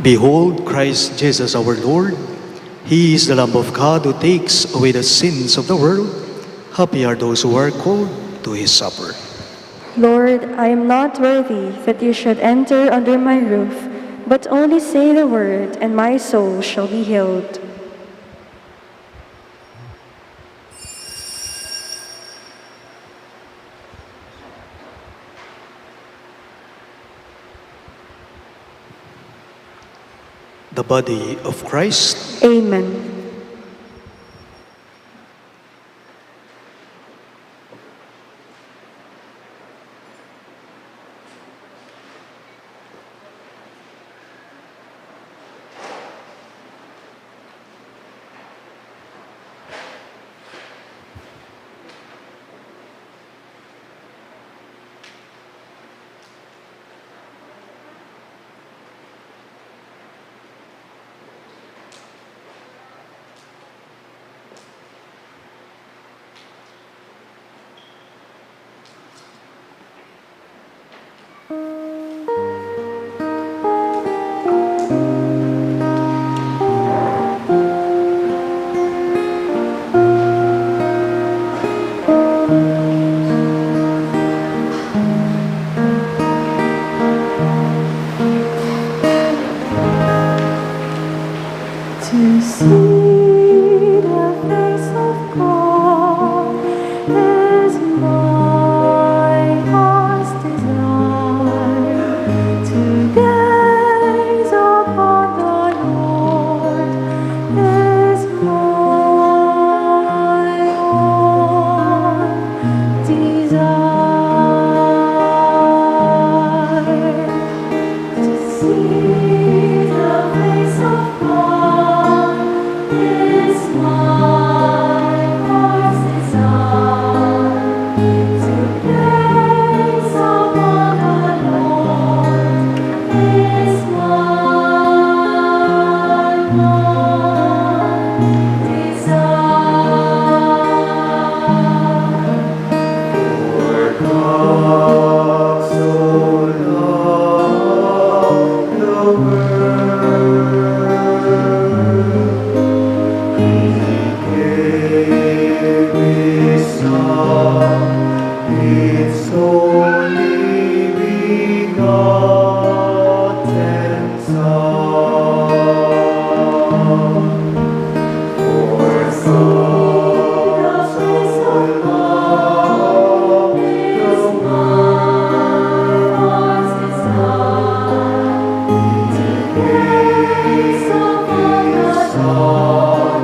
Behold Christ Jesus our Lord. He is the Lamb of God who takes away the sins of the world. Happy are those who are called to his supper. Lord, I am not worthy that you should enter under my roof, but only say the word, and my soul shall be healed. The body of Christ. Amen. To see the face of God is my heart's desire. To gaze upon the Lord is my one desire. To see the face of God is my heart's desire. To gaze upon the Lord is my one desire. For God so loved the world, He gave His Son, His only begotten Son. For God so loved is my heart's desire. To gaze upon the Lord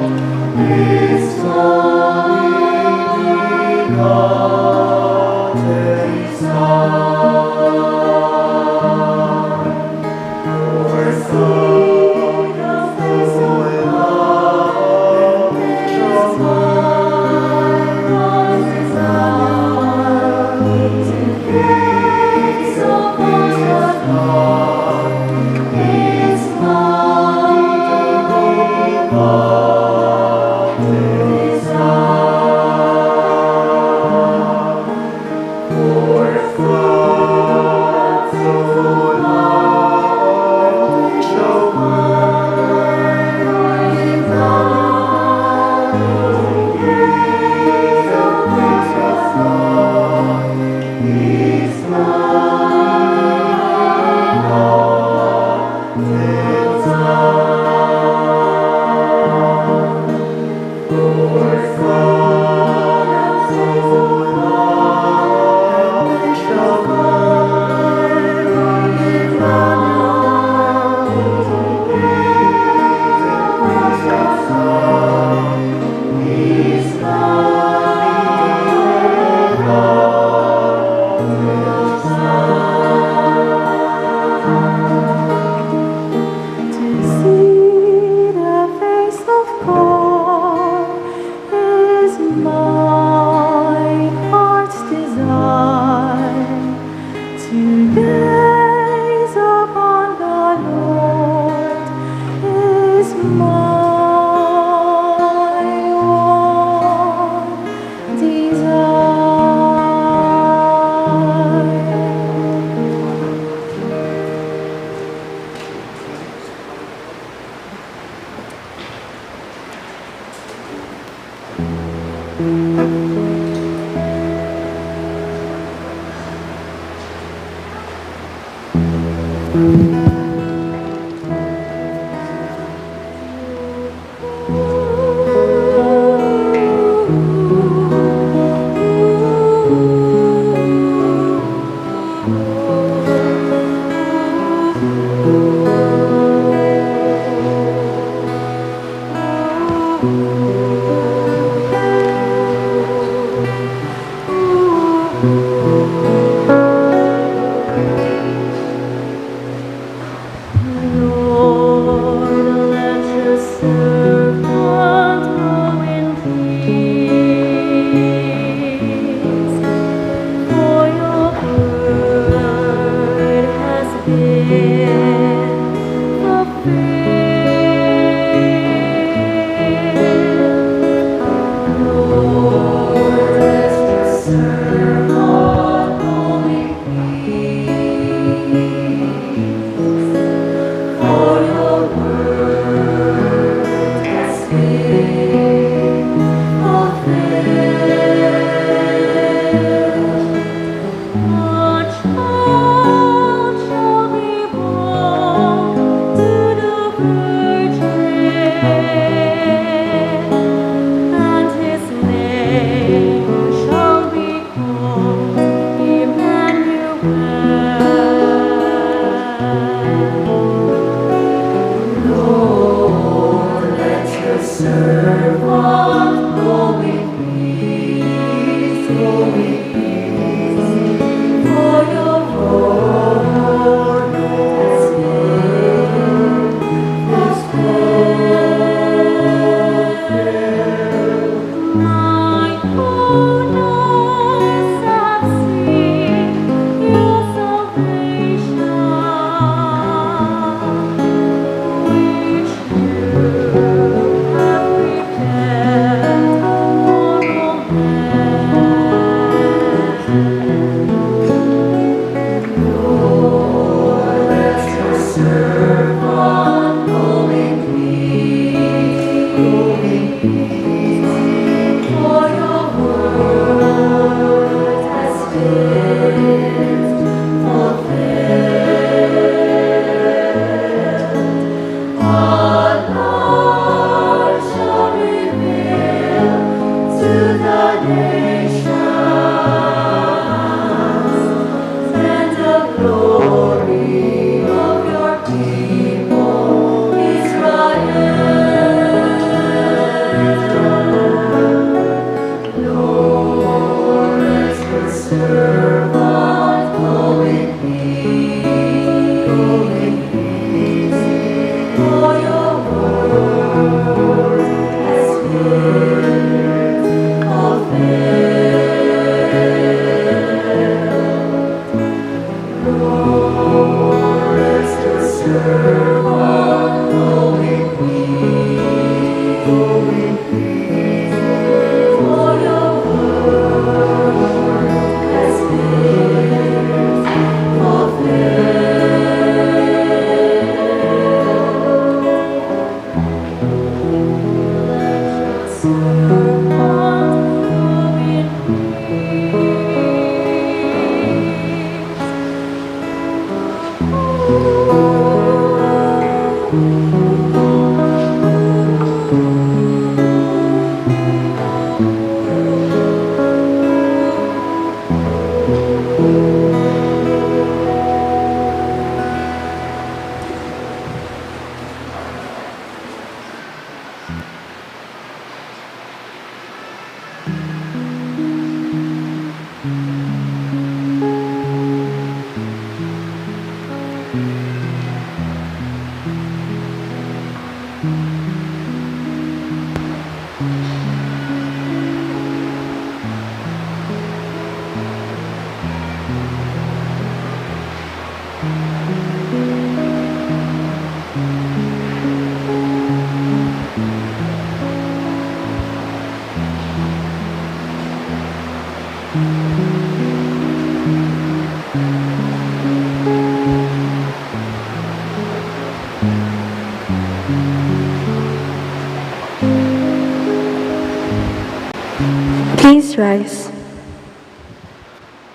Please rise.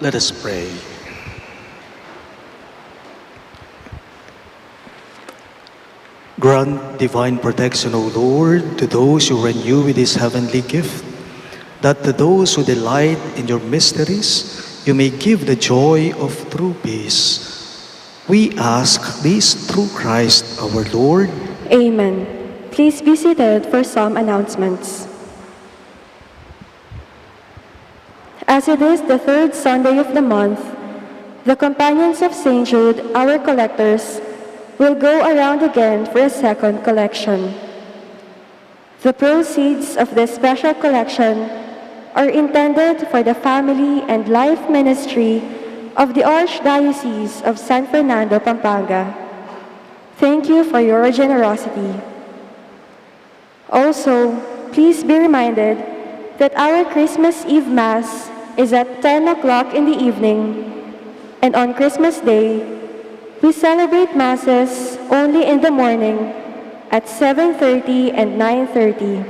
Let us pray. Grant divine protection, O Lord, to those who renew with this heavenly gift, that to those who delight in your mysteries, you may give the joy of true peace. We ask this through Christ our Lord. Amen. Please be seated for some announcements. As it is the third Sunday of the month, the companions of St. Jude, our collectors, will go around again for a second collection. The proceeds of this special collection are intended for the family and life ministry of the Archdiocese of San Fernando, Pampanga. Thank you for your generosity. Also, please be reminded that our Christmas Eve Mass is at 10 o'clock in the evening, and on Christmas Day, we celebrate Masses only in the morning at 7:30 and 9:30.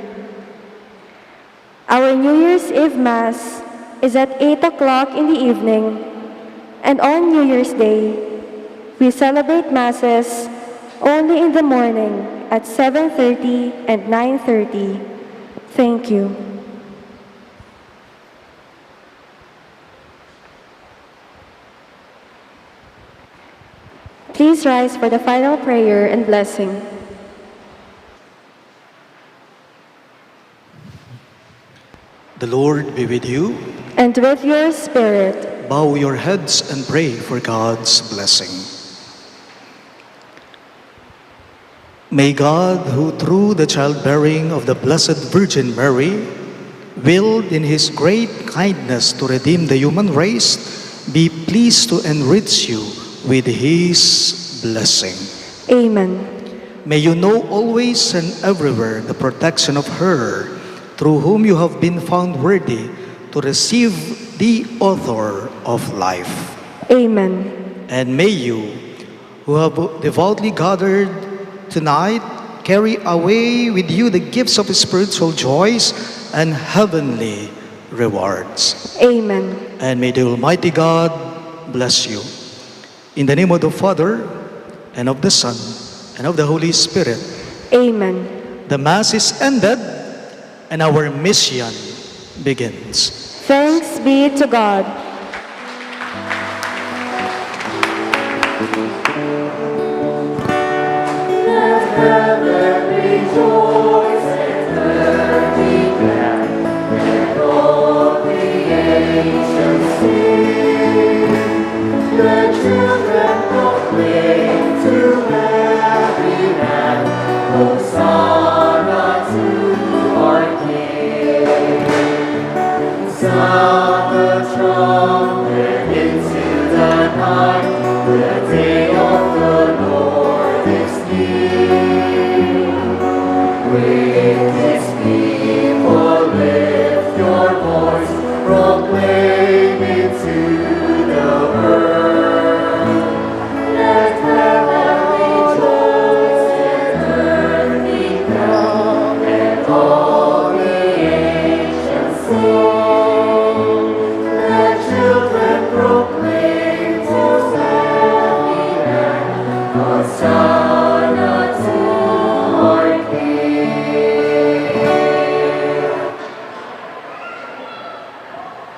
Our New Year's Eve Mass is at 8 o'clock in the evening, and on New Year's Day, we celebrate Masses only in the morning at 7:30 and 9:30. Thank you. Please rise for the final prayer and blessing. The Lord be with you. And with your spirit, Bow your heads and pray for God's blessing. May God, who through the childbearing of the Blessed Virgin Mary, willed in his great kindness to redeem the human race, be pleased to enrich you with his blessing. Amen. May you know always and everywhere the protection of her, through whom you have been found worthy to receive the author of life. Amen. And may you, who have devoutly gathered tonight, carry away with you the gifts of spiritual joys and heavenly rewards. Amen. And may the Almighty God bless you. In the name of the Father, and of the Son, and of the Holy Spirit. Amen. The Mass is ended, and our mission begins. Thanks be to God.